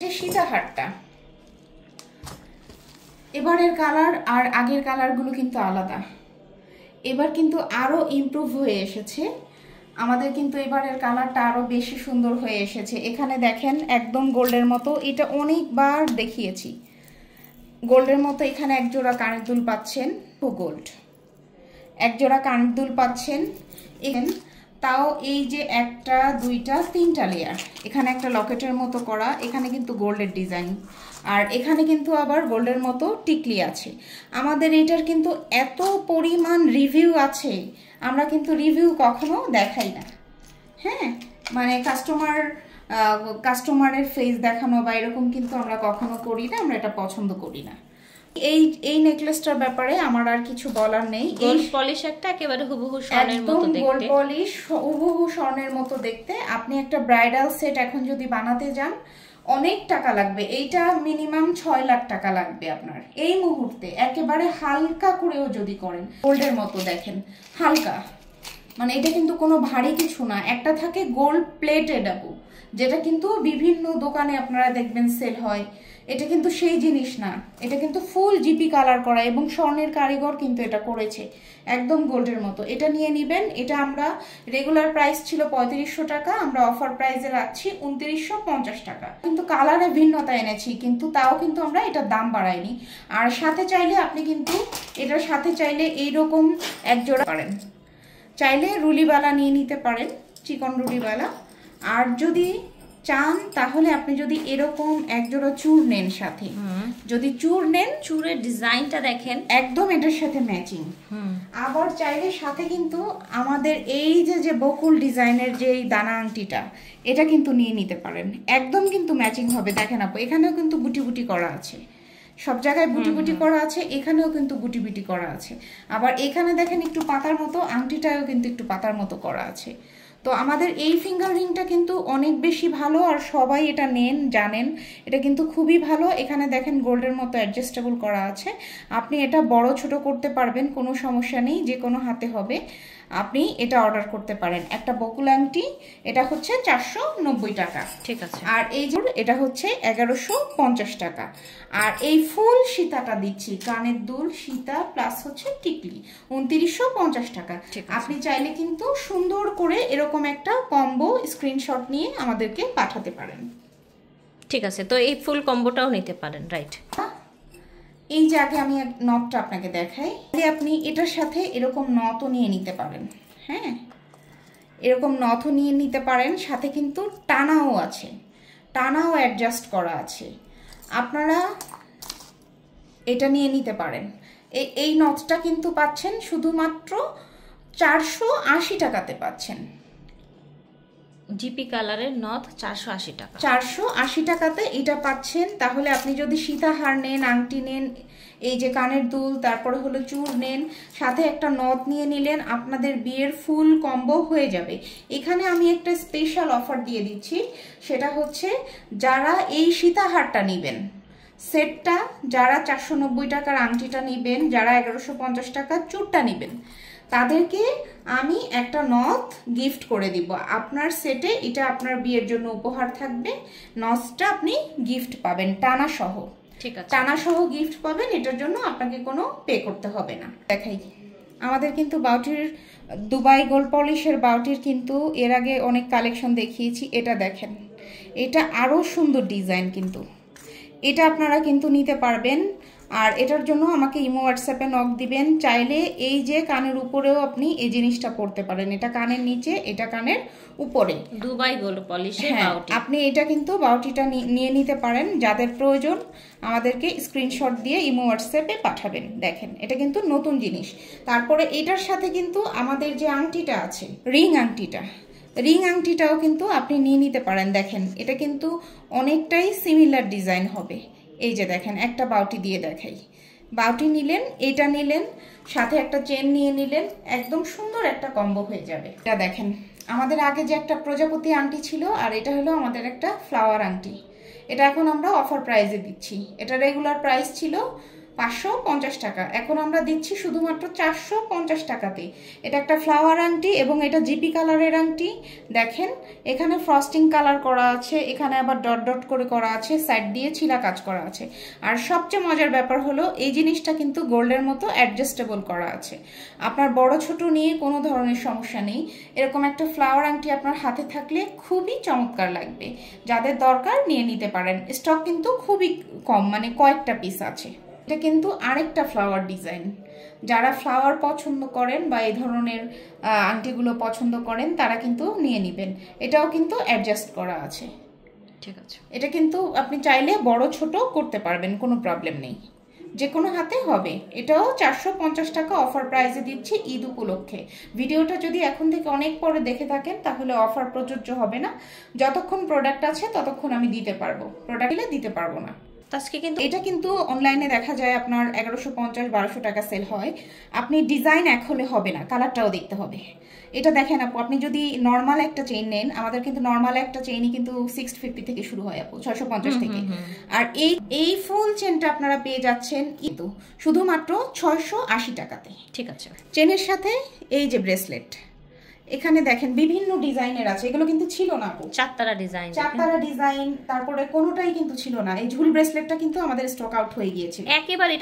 সীতাহারটা এবারের কালার আর আগের কালারগুলো কিন্তু আলাদা। এবার কিন্তু আরো ইমপ্রুভ হয়ে এসেছে আমাদের, কিন্তু এবারের কালারটা আরো বেশি সুন্দর হয়ে এসেছে। এখানে দেখেন একদম গোল্ডের মতো, এটা অনেকবার দেখিয়েছি। গোল্ডের মতো এখানে এক জোড়া কানের দুল পাচ্ছেন, গোল্ড এক জোড়া কানের দুল পাচ্ছেন। এখানে তাও এই যে একটা দুইটা তিনটা লেয়ার, এখানে একটা লকেটের মতো করা, এখানে কিন্তু গোল্ডের ডিজাইন, আর এখানে কিন্তু আবার গোল্ডের মতো টিকলি আছে। আমাদের এটার কিন্তু এত পরিমাণ রিভিউ আছে, আমরা কিন্তু রিভিউ কখনো দেখাই না। হ্যাঁ, মানে কাস্টমারের ফেস দেখানো বা এরকম কিন্তু আমরা কখনো করি না, আমরা এটা পছন্দ করি না। এই নেকলেসটার ব্যাপারে আমার আর কিছু বলার নেই। গোল্ড পলিশ একটা একেবারে হুবহু স্বর্ণের মতো দেখতে, গোল্ড পলিশ হুবহু স্বর্ণের মতো দেখতে। আপনি একটা ব্রাইডাল সেট এখন যদি বানাতে যান অনেক টাকা লাগবে, এইটা মিনিমাম 6 লাখ টাকা লাগবে আপনার এই মুহূর্তে। একেবারে হালকা করেও যদি করেন, গোল্ডের মতো দেখেন হালকা, মানে এটা কিন্তু কোনো ভারী কিছু না। একটা থাকে গোল্ড প্লেটেড আপু, যেটা কিন্তু বিভিন্ন দোকানে আপনারা দেখবেন সেল হয়, এটা কিন্তু সেই জিনিস না। এটা কিন্তু ফুল জিপি কালার করা এবং স্বর্ণের কারিগর কিন্তু এটা করেছে, একদম গোল্ডের মতো। এটা নিয়ে নেবেন। এটা আমরা রেগুলার প্রাইস ছিল 3500 টাকা, আমরা অফার প্রাইসে রাখছি 2950 টাকা। কিন্তু কালারে ভিন্নতা এনেছি, কিন্তু তাও কিন্তু আমরা এটার দাম বাড়াইনি। আর সাথে চাইলে আপনি কিন্তু এটার সাথে চাইলে এইরকম এক জোড়া পারেন, চাইলে রুলিবালা নিয়ে নিতে পারেন, চিকন রুলিবালা। আর যদি চান তাহলে আপনি যদি এরকম একজোড়া চূড় নেন সাথে, যদি চূড় নেন, চূড়ের ডিজাইনটা দেখেন একদম এটার সাথে ম্যাচিং। আবার চাইলে সাথে কিন্তু আমাদের এই যে বকুল ডিজাইনের যে দানা আংটিটা, এটা কিন্তু নিয়ে নিতে পারেন, একদম কিন্তু ম্যাচিং হবে। দেখেন আপু, এখানেও কিন্তু বুটি বুটি করা আছে, সব জায়গায় বুটি বুটি করা আছে, এখানেও কিন্তু বুটি বুটি করা আছে। আবার এখানে দেখেন একটু পাতার মতো, আংটিটাও কিন্তু একটু পাতার মতো করা আছে। তো আমাদের এই ফিঙ্গার রিংটা কিন্তু অনেক বেশি ভালো, আর সবাই এটা নেন, জানেন এটা কিন্তু খুবই ভালো। এখানে দেখেন গোল্ডের মতো অ্যাডজাস্টেবল করা আছে, আপনি এটা বড় ছোট করতে পারবেন, কোনো সমস্যা নেই, যে কোনো হাতে হবে। আপনি এটা অর্ডার করতে পারেন। একটা বকুল আংটি, এটা হচ্ছে 490 টাকা, ঠিক আছে। আর এই যে এটা হচ্ছে 1150 টাকা। আর এই ফুল সীতাটা দিচ্ছি, কানের দুল সীতা প্লাস হচ্ছে টিকলি, 2950 টাকা। আপনি চাইলে কিন্তু সুন্দর করে এরকম একটা কম্বো স্ক্রিনশট নিয়ে আমাদেরকে পাঠাতে পারেন। ঠিক আছে, তো এই ফুল কম্বোটাও নিতে পারেন, রাইট? এই যে আগে আমি নটটা আপনাকে দেখাই, আপনি এটার সাথে এরকম নটও নিয়ে নিতে পারেন। হ্যাঁ, এরকম নথও নিয়ে নিতে পারেন, সাথে কিন্তু টানাও আছে, টানাও অ্যাডজাস্ট করা আছে, আপনারা এটা নিয়ে নিতে পারেন। এই নথটা কিন্তু পাচ্ছেন শুধুমাত্র 480 টাকাতে পাচ্ছেন। জিপি কালারের নথ 480 টাকা, 480 টাকাতে এটা পাচ্ছেন। তাহলে আপনি যদি সীতাহার নেন, আংটি নেন, এই যে কানের দুল, তারপরে হলো চূড় নেন, সাথে একটা নথ নিয়ে নিলেন, আপনাদের বিয়ের ফুল কম্বো হয়ে যাবে। এখানে আমি একটা স্পেশাল অফার দিয়ে দিচ্ছি, সেটা হচ্ছে যারা এই সীতাহারটা নেবেন সেটটা, যারা 490 টাকার আংটিটা নেবেন, যারা 1150 টাকার চূড়টা নেবেন, তাদেরকে আমি একটা নথ গিফট করে দিব আপনার সেটে। এটা আপনার বিয়ের জন্য উপহার থাকবে, নথটা আপনি গিফট পাবেন টানা সহ। ঠিক আছে, টানা সহ গিফট পাবেন, এটার জন্য আপনাকে কোনো পে করতে হবে না। দেখাই, আমাদের কিন্তু বাউটির দুবাই গোল্ড পলিশের বাউটির কিন্তু এর আগে অনেক কালেকশন দেখিয়েছি। এটা দেখেন, এটা আরো সুন্দর ডিজাইন, কিন্তু এটা আপনারা কিন্তু নিতে পারবেন। আর এটার জন্য আমাকে ইমো হোয়াটসঅ্যাপে নক দিবেন। চাইলে এই যে কানের উপরেও আপনি এই জিনিসটা পরতে পারেন, এটা কানের নিচে, এটা কানের উপরে, দুবাই গোল্ড পলিশের বাউটি। আপনি এটা কিন্তু বাউটিটা নিয়ে নিতে পারেন। যাদের প্রয়োজন আমাদেরকে স্ক্রিনশট দিয়ে ইমো হোয়াটসঅ্যাপে পাঠাবেন। দেখেন, এটা কিন্তু নতুন জিনিস। তারপরে এটার সাথে কিন্তু আমাদের যে আংটিটা আছে, রিং আংটিটাও কিন্তু আপনি নিয়ে নিতে পারেন। দেখেন, এটা কিন্তু অনেকটাই সিমিলার ডিজাইন হবে। এই যে দেখেন, একটা বাউটি দিয়ে দেখাই, বাউটি নিলেন, এটা নিলেন, সাথে একটা চেন নিয়ে নিলেন, একদম সুন্দর একটা কম্বো হয়ে যাবে। এটা দেখেন, আমাদের আগে যে একটা প্রজাপতি আংটি ছিল, আর এটা হলো আমাদের একটা ফ্লাওয়ার আংটি। এটা এখন আমরা অফার প্রাইসে দিচ্ছি। এটা রেগুলার প্রাইস ছিল 550 টাকা। এখন আমরা দিচ্ছি শুধুমাত্র 450 টাকাতে। এটা একটা ফ্লাওয়ার আংটি এবং এটা জিপি কালারের আংটি। দেখেন এখানে ফ্রস্টিং কালার করা আছে, এখানে আবার ডট ডট করে করা আছে, সাইড দিয়ে ছিলা কাজ করা আছে। আর সবচেয়ে মজার ব্যাপার হলো এই জিনিসটা কিন্তু গোল্ডের মতো অ্যাডজাস্টেবল করা আছে। আপনার বড় ছোট নিয়ে কোনো ধরনের সমস্যা নেই। এরকম একটা ফ্লাওয়ার আংটি আপনার হাতে থাকলে খুবই চমৎকার লাগবে। যাদের দরকার নিয়ে নিতে পারেন। স্টক কিন্তু খুবই কম, মানে কয়েকটা পিস আছে। এটা কিন্তু আরেকটা ফ্লাওয়ার ডিজাইন। যারা ফ্লাওয়ার পছন্দ করেন বা এই ধরনের আংটিগুলো পছন্দ করেন তারা কিন্তু নিয়ে নেবেন। এটাও কিন্তু অ্যাডজাস্ট করা আছে। ঠিক আছে, এটা কিন্তু আপনি চাইলে বড় ছোট করতে পারবেন, কোনো প্রবলেম নেই, যে কোনো হাতে হবে। এটাও 450 টাকা অফার প্রাইসে দিচ্ছি ঈদ উপলক্ষে। ভিডিওটা যদি এখন থেকে অনেক পরে দেখে থাকেন তাহলে অফার প্রযোজ্য হবে না। যতক্ষণ প্রোডাক্ট আছে ততক্ষণ আমি দিতে পারবো, প্রোডাক্ট দিলে দিতে পারবো না। আজকে কিন্তু এটা কিন্তু অনলাইনে দেখা যায় আপনার 1150-1200 টাকা সেল হয়। আপনি ডিজাইন এক হলে হবে না, কালারটাও দেখতে হবে। এটা দেখেন আপু, আপনি যদি নর্মাল একটা চেইন নেন, আমাদের কিন্তু নর্মাল একটা চেইনই কিন্তু 650 থেকে শুরু হয় আপু, 650 থেকে। আর এই ফুল চেনটা আপনারা পেয়ে যাচ্ছেন কিন্তু শুধুমাত্র 680 টাকাতে। ঠিক আছে, চেনের সাথে এই যে ব্রেসলেট, এখানে দেখেন বিভিন্ন ডিজাইনের আছে। এগুলো কিন্তু ছিল না আপু, চারতারা ডিজাইন, চারতারা ডিজাইন, তারপরে কোনোটাই কিন্তু ছিল না। এই ঝুল ব্রেসলেটটা কিন্তু আমাদের স্টক আউট হয়ে গিয়েছিল একেবারে।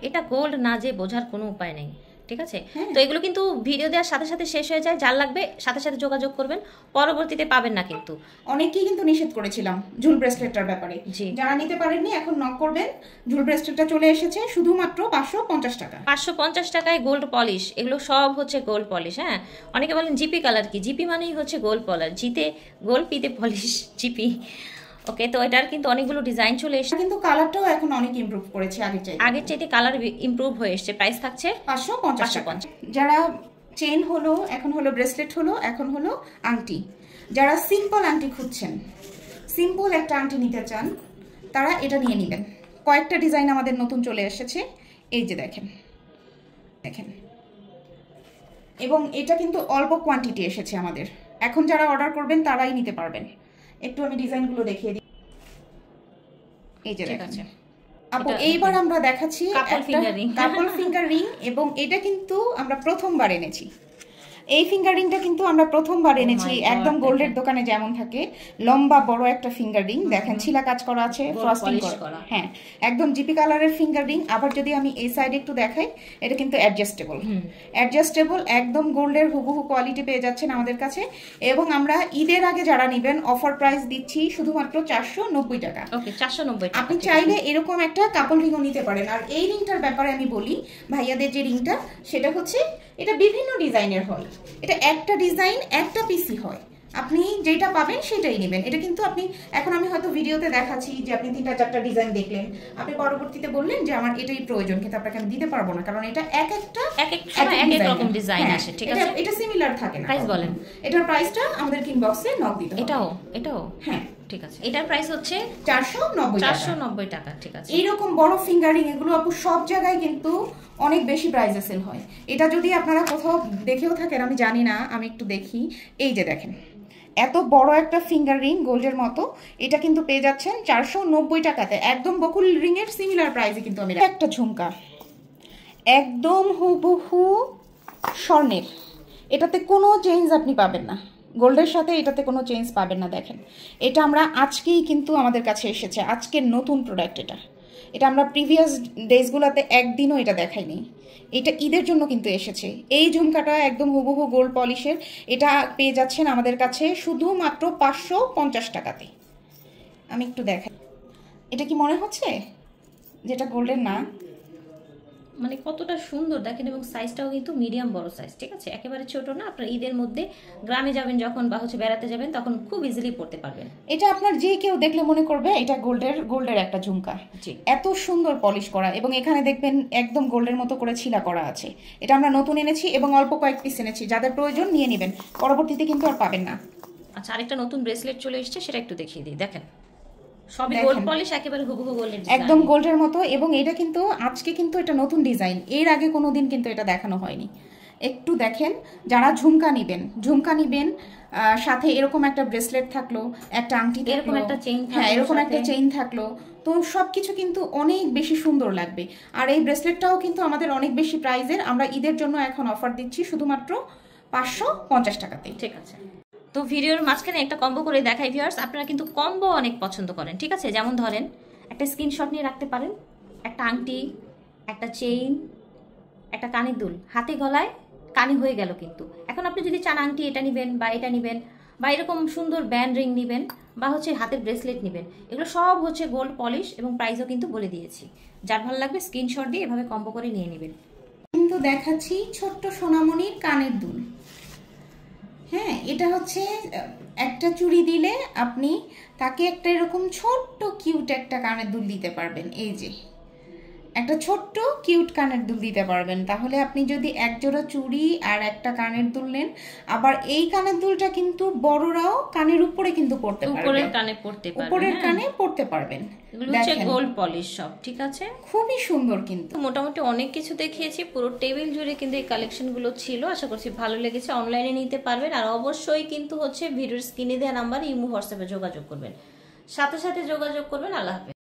এটা গোল্ড না যে বোঝার কোনো উপায় নেই। ঠিক আছে, তো এগুলো কিন্তু ভিডিও দেওয়ার সাথে সাথে শেষ হয়ে যায়। যার লাগবে সাথে সাথে যোগাযোগ করবেন, পরবর্তীতে পাবেন না কিন্তু। অনেকেই কিন্তু নিষেধ করেছিলাম ঝুল ব্রেসলেটটার ব্যাপারে, যারা নিতে পারেননি এখন নক করবেন। ঝুল ব্রেসলেটটা চলে এসেছে শুধুমাত্র 550 টাকা। 550 টাকায় গোল্ড পলিশ, এগুলো সব হচ্ছে গোল্ড পলিশ। হ্যাঁ, অনেকে বলেন জিপি কালার কি, জিপি মানেই হচ্ছে গোল্ড পলার, জিতে গোল্ড, পিতে পলিশ, জিপি। ওকে, তো এটার কিন্তু অনেকগুলো ডিজাইন চলে এসেছে, কিন্তু কালারটাও এখন অনেক ইমপ্রুভ করেছে আগের চাইতে কালার ইমপ্রুভ হয়ে এসেছে। প্রাইস থাকছে 550 টাকা। যারা চেন হলো, এখন হলো ব্রেসলেট হলো, এখন হলো আংটি, যারা সিম্পল আংটি খুঁজছেন, সিম্পল একটা আংটি নিতে চান, তারা এটা নিয়ে নেবেন। কয়েকটা ডিজাইন আমাদের নতুন চলে এসেছে, এই যে দেখেন দেখেন। এবং এটা কিন্তু অল্প কোয়ান্টিটি এসেছে আমাদের। এখন যারা অর্ডার করবেন তারাই নিতে পারবেন। একটু আমি ডিজাইনগুলো দেখিয়ে দিই। এই যে দেখেন আপু, এইবার আমরা দেখাচ্ছি কাপল ফিঙ্গার রিং। এবং এটা কিন্তু আমরা প্রথমবার এনেছি। এই ফিঙ্গার রিংটা কিন্তু আমরা প্রথমবার এনেছি। একদম গোল্ডের দোকানে যেমন থাকে লম্বা বড় একটা ফিঙ্গার রিং, দেখেন ছিলা কাজ করা আছে, ফ্রস্টিং করা। হ্যাঁ, একদম জিপি কালারের ফিঙ্গার রিং। আবার যদি আমি এই সাইডে একটু দেখাই, এটা কিন্তু অ্যাডজাস্টেবল, একদম গোল্ডের হুবহু কোয়ালিটি পেয়ে যাচ্ছেন আমাদের কাছে। এবং আমরা ঈদের আগে যারা নেবেন অফার প্রাইস দিচ্ছি শুধুমাত্র 490 টাকা। ওকে, 490 টাকা। আপনি চাইলে এরকম একটা কাপল রিংও নিতে পারেন। আর এই রিংটার ব্যাপারে আমি বলি, ভাইয়াদের যে রিংটা, সেটা হচ্ছে এটা বিভিন্ন ডিজাইনের হয়। এটা একটা ডিজাইন একটা পিসি হয়, আপনি যেটা পাবেন সেটাই নেবেন। এটা কিন্তু আপনি এখন আমি হয়তো ভিডিওতে দেখাচ্ছি যে আপনি 3-4টা ডিজাইন দেখলেন, আপনি পরবর্তীতে বললেন যে আমার এটাই প্রয়োজন, কিন্তু আপনাকে আমি দিতে পারবো না, কারণ এটা এক এক রকম ডিজাইন আসে। ঠিক আছে, এটা সিমিলার থাকে না। প্রাইস বলেন, এটার প্রাইসটা আমাদের ইনবক্সে নক দিতে হবে। এটাও হ্যাঁ ঠিক আছে। এটার প্রাইস হচ্ছে 490 টাকা। ঠিক আছে, এইরকম বড় ফিঙ্গারিং এগুলো আপু সব জায়গায় কিন্তু অনেক বেশি প্রাইসে সেল হয়। এটা যদি আপনারা কোথাও দেখেও থাকেন, আমি জানি না, আমি একটু দেখি। এই যে দেখেন এত বড় একটা ফিঙ্গার রিং গোল্ডের মতো, এটা কিন্তু পেয়ে যাচ্ছেন 490 টাকাতে, একদম বকুল রিং এর সিমিলার প্রাইসে। কিন্তু আমি একটা ঝুমকা একদম হুবহু স্বর্ণের, এটাতে কোনো চেঞ্জ আপনি পাবেন না। গোল্ডের সাথে এটাতে কোনো চেঞ্জ পাবেন না। দেখেন এটা আমরা আজকেই কিন্তু আমাদের কাছে এসেছে, আজকের নতুন প্রোডাক্ট। এটা আমরা প্রিভিয়াস ডেজগুলোতে একদিনও এটা দেখাইনি, এটা ঈদের জন্য কিন্তু এসেছে। এই ঝুমকাটা একদম হুবহু গোল্ড পলিশের, এটা পেয়ে যাচ্ছেন আমাদের কাছে শুধুমাত্র 550 টাকাতে। আমি একটু দেখাই, এটা কি মনে হচ্ছে যেটা গোল্ডের না? মানে কতটা সুন্দর দেখেন, এবং সাইজটাও কিন্তু মিডিয়াম বড় সাইজ। ঠিক আছে, একেবারে ছোট না। আপনার ঈদের মধ্যে গ্রামে যাবেন যখন বা হচ্ছে বেড়াতে যাবেন তখন খুব ইজিলি পড়তে পারবেন। এটা আপনার যে কেউ দেখলে মনে করবে এটা গোল্ডের একটা ঝুমকা। এত সুন্দর পলিশ করা, এবং এখানে দেখবেন একদম গোল্ডের মতো করে ছিলা করা আছে। এটা আমরা নতুন এনেছি এবং অল্প কয়েক পিস এনেছি, যাদের প্রয়োজন নিয়ে নেবেন, পরবর্তীতে কিন্তু আর পাবেন না। আচ্ছা, আরেকটা নতুন ব্রেসলেট চলে এসেছে, সেটা একটু দেখিয়ে দিই। দেখেন সবই গোল্ড পলিশ, একেবারে হুবহু গোল্ডের, একদম গোল্ডের মতো। এবং এটা কিন্তু আজকে কিন্তু এটা নতুন ডিজাইন, এর আগে কোনোদিন কিন্তু এটা দেখানো হয়নি। একটু দেখেন, যারা ঝুমকা নেবেন সাথে এরকম একটা ব্রেসলেট থাকলো, একটা আংটি, এরকম একটা চেইন, হ্যাঁ এরকম একটা চেইন থাকলো, তো সবকিছু কিন্তু অনেক বেশি সুন্দর লাগবে। আর এই ব্রেসলেটটাও কিন্তু আমাদের অনেক বেশি প্রাইজের, আমরা ঈদের জন্য এখন অফার দিচ্ছি শুধুমাত্র 550 টাকাতেই। ঠিক আছে, তো ভিডিওর মাঝখানে একটা কম্বো করে দেখাই ভিউয়ার্স। আপনারা কিন্তু কম্বো অনেক পছন্দ করেন, ঠিক আছে? যেমন ধরেন একটা স্ক্রিনশট নিয়ে রাখতে পারেন, একটা আংটি, একটা চেইন, একটা কানের দুল, হাতে গলায় কানে হয়ে গেল। কিন্তু এখন আপনি যদি চান আংটি এটা নেবেন বা এটা নেবেন, বা এরকম সুন্দর ব্যান্ড রিং নেবেন, বা হচ্ছে হাতের ব্রেসলেট নেবেন, এগুলো সব হচ্ছে গোল্ড পলিশ এবং প্রাইসও কিন্তু বলে দিয়েছি। যার ভালো লাগবে স্ক্রিনশট দিয়ে এভাবে কম্বো করে নিয়ে নেবেন। কিন্তু দেখাচ্ছি ছোট্ট সোনামণির কানের দুল। হ্যাঁ, এটা হচ্ছে একটা চুড়ি দিলে আপনি তাকে একটা এরকম ছোট্ট কিউট একটা কানের দুল দিতে পারবেন। এই যে একটা ছোট্ট কিউট কানের দুল দিতে পারবেন। তাহলে আপনি যদি এক জোড়া চুড়ি আর একটা কানের দুল নেন, আবার এই কানের দুলটা কিন্তু বড়রাও কানের উপরে কিন্তু পড়তে পারবেন, উপরের কানে পড়তে পারবেন, উপরের কানে পড়তে পারবেন। এগুলো হচ্ছে গোল্ড পলিশ সব, ঠিক আছে? খুবই সুন্দর। কিন্তু মোটামুটি অনেক কিছু দেখিয়েছি, পুরো টেবিল জুড়ে কিন্তু এই কালেকশনগুলো ছিল। আশা করছি ভালো লেগেছে। অনলাইনে নিতে পারবেন, আর অবশ্যই কিন্তু হচ্ছে ভিডিওর স্ক্রিনে দেওয়া নাম্বার ইমো হোয়াটসঅ্যাপে যোগাযোগ করবেন, সাথে সাথে যোগাযোগ করবেন। আল্লাহ হাফেজ।